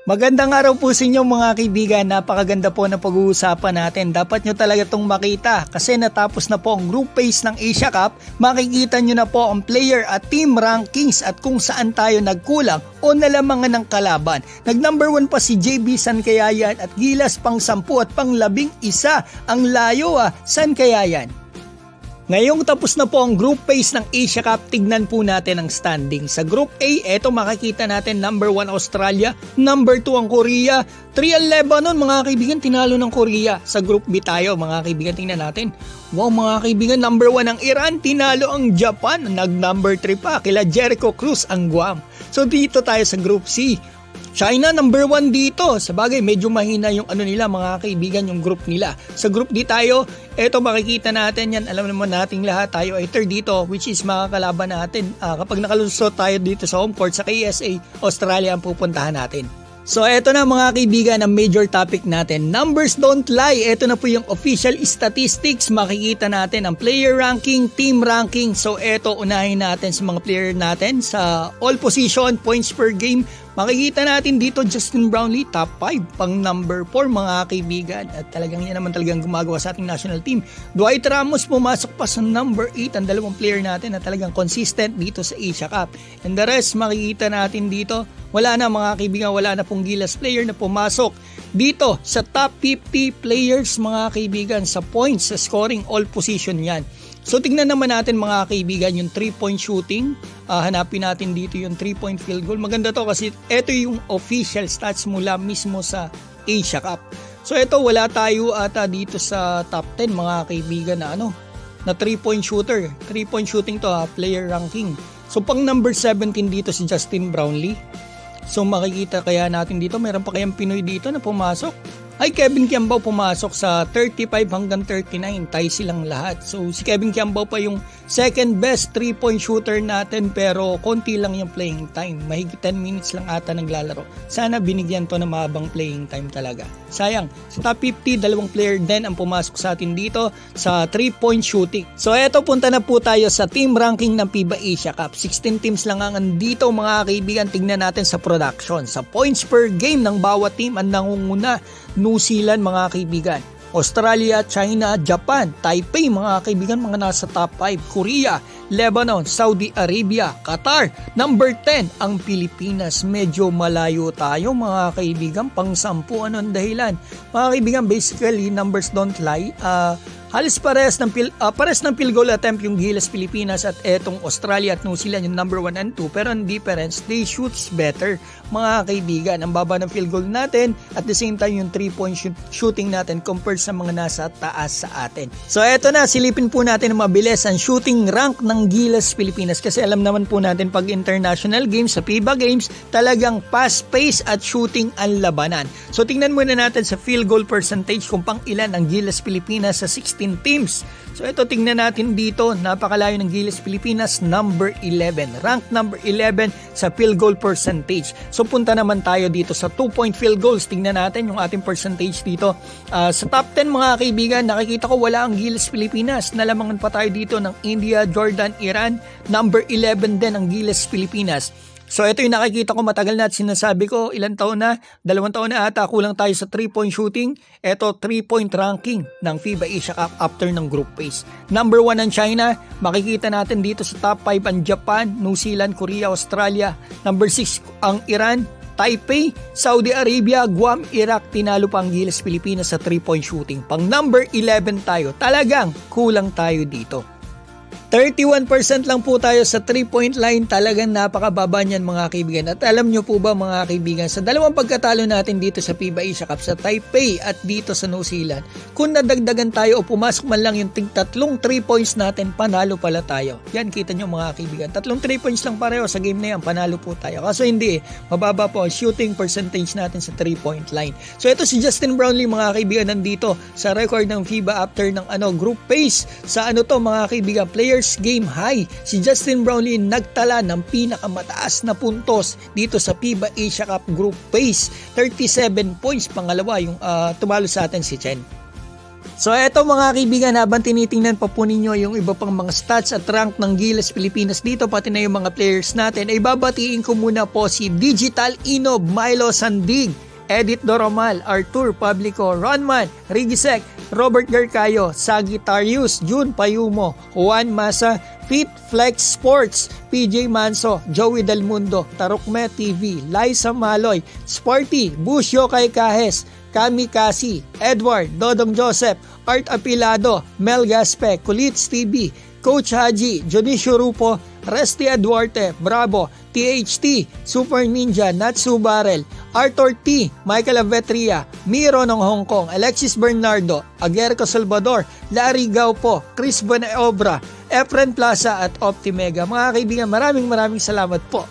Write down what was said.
Magandang araw po sa inyo mga kaibigan, napakaganda po na pag-uusapan natin. Dapat nyo talaga itong makita kasi natapos na po ang group phase ng Asia Cup. Makikita nyo na po ang player at team rankings at kung saan tayo nagkulang o nalamangan ng kalaban. Nag-number 1 pa si JB San kaya yan at Gilas pang 10 at pang 11. Ang layo San kaya yan? Ngayong tapos na po ang group phase ng Asia Cup, tignan po natin ang standing. Sa Group A, eto makikita natin number 1 Australia, number 2 ang Korea, 3 ang Lebanon, mga kaibigan, tinalo ng Korea. Sa Group B tayo, mga kaibigan, tingnan natin. Wow mga kaibigan, number 1 ang Iran, tinalo ang Japan, nag-number 3 pa, kila Jericho Cruz ang Guam. So dito tayo sa Group C. China number 1 dito. Sabagay medyo mahina yung nila mga kaibigan, yung group nila. Sa group D tayo, eto makikita natin yan. Alam naman nating lahat tayo ay third dito, which is makakalaban natin. Kapag nakalusot tayo dito sa home court sa KSA, Australia ang pupuntahan natin. So eto na mga kaibigan ang major topic natin. Numbers don't lie. Eto na po yung official statistics. Makikita natin ang player ranking, team ranking. So eto unahin natin sa mga player natin sa all position, points per game. Makikita natin dito Justin Brownlee top 5 pang number 4 mga kaibigan. At talagang yan naman talagang gumagawa sa ating national team. Dwight Ramos pumasok pa sa number 8 ang dalawang player natin na talagang consistent dito sa Asia Cup. And the rest makikita natin dito. Wala na mga kaibigan, wala na pong Gilas player na pumasok dito sa top 50 players mga kaibigan sa points, sa scoring, all position yan. So tignan naman natin mga kaibigan yung 3-point shooting. Hanapin natin dito yung 3-point field goal. Maganda to kasi ito yung official stats mula mismo sa Asia Cup. So ito wala tayo ata dito sa top 10 mga kaibigan na na 3-point shooter. 3-point shooting to player ranking. So pang number 17 dito si Justin Brownlee. So makikita kaya natin dito, mayroon pa kayang Pinoy dito na pumasok. Ay Kevin Kiambao pumasok sa 35 hanggang 39, tie silang lahat. So si Kevin Kiambao pa yung second best 3-point shooter natin pero konti lang yung playing time. Mahigit 10 minutes lang ata naglalaro. Sana binigyan to ng mahabang playing time talaga. Sayang, sa top 50, dalawang player din ang pumasok sa atin dito sa 3-point shooting. So eto punta na po tayo sa team ranking ng FIBA Asia Cup. 16 teams lang ang andito mga kaibigan. Tignan natin sa production. Sa points per game ng bawat team ang nangunguna. New Zealand mga kaibigan, Australia, China, Japan, Taipei mga kaibigan, mga nasa top 5, Korea, Lebanon, Saudi Arabia, Qatar, number 10 ang Pilipinas. Medyo malayo tayo mga kaibigan, pang 10 ang dahilan. Mga kaibigan, basically numbers don't lie. Halos pares ng field goal attempt yung Gilas Pilipinas at etong Australia at New Zealand yung number 1 and 2, pero ang difference, they shoots better mga kaibigan. Ang baba ng field goal natin at the same time yung 3-point shooting natin compared sa mga nasa taas sa atin. So eto na, silipin po natin ng mabilis ang shooting rank ng Gilas Pilipinas kasi alam naman po natin pag international games sa FIBA games talagang fast pace at shooting ang labanan. So tingnan muna natin sa field goal percentage kung pang ilan ang Gilas Pilipinas sa 16 teams. So ito tingnan natin dito, napakalayo ng Gilas Pilipinas, number 11. Rank number 11 sa field goal percentage. So punta naman tayo dito sa 2-point field goals. Tingnan natin yung ating percentage dito. Sa top 10 mga kaibigan, nakikita ko wala ang Gilas Pilipinas. Nalamangan pa tayo dito ng India, Jordan, Iran. Number 11 din ang Gilas Pilipinas. So ito yung nakikita ko matagal na at sinasabi ko ilang taon na, 2 taon na ata kulang tayo sa 3-point shooting. Ito 3-point ranking ng FIBA Asia Cup after ng group phase. Number 1 ang China, makikita natin dito sa top 5 ang Japan, New Zealand, Korea, Australia. Number 6 ang Iran, Taipei, Saudi Arabia, Guam, Iraq. Tinalo pa ang Gilas Pilipinas sa 3-point shooting. Pang number 11 tayo, talagang kulang tayo dito. 31% lang po tayo sa 3-point line. Talagang napakababa niyan mga kaibigan. At alam nyo po ba mga kaibigan, sa dalawang pagkatalo natin dito sa FIBA Asia Cup, sa Taipei at dito sa New Zealand, kung nadagdagan tayo o pumasok man lang yung tatlong 3 points natin, panalo pala tayo. Yan, kita nyo mga kaibigan. Tatlong 3 points lang pareho sa game na yan, panalo po tayo. Kaso hindi, mababa po ang shooting percentage natin sa 3-point line. So ito si Justin Brownlee mga kaibigan nandito sa record ng FIBA after ng group phase. Sa to mga kaibigan, player game high. Si Justin Brownlee nagtala ng pinakamataas na puntos dito sa FIBA Asia Cup group phase. 37 points, pangalawa yung tumalo sa atin si Chen. So eto mga kaibigan, habang tinitingnan pa po ninyo yung iba pang mga stats at rank ng Gilas Pilipinas dito, pati na yung mga players natin, ay babatiin ko muna po si Digital Inob, Milo Sandig, Edith Doromal, Arthur Pablico, Ronman, Rigisek, Robert Garcayo, Sagittarius, June Payumo, Juan Masa, Fit Flex Sports, PJ Manso, Joey Del Mundo, Tarukme TV, Liza Maloy, Sporty, Bush Yokay Kahes, Kami Kasi, Edward, Dodong Joseph, Art Apilado, Mel Gaspe, Kulits TV, Coach Haji, Jonicio Rupo, Resty Duarte, Bravo, THT, Super Ninja, Natsu Barrel, Arthur T, Michael Avetria, Miro ng Hong Kong, Alexis Bernardo, Aguerco Salvador, Larry Gaupo, Chris Bonaobra, Efren Plaza at Optimega. Mga kaibigan, maraming salamat po.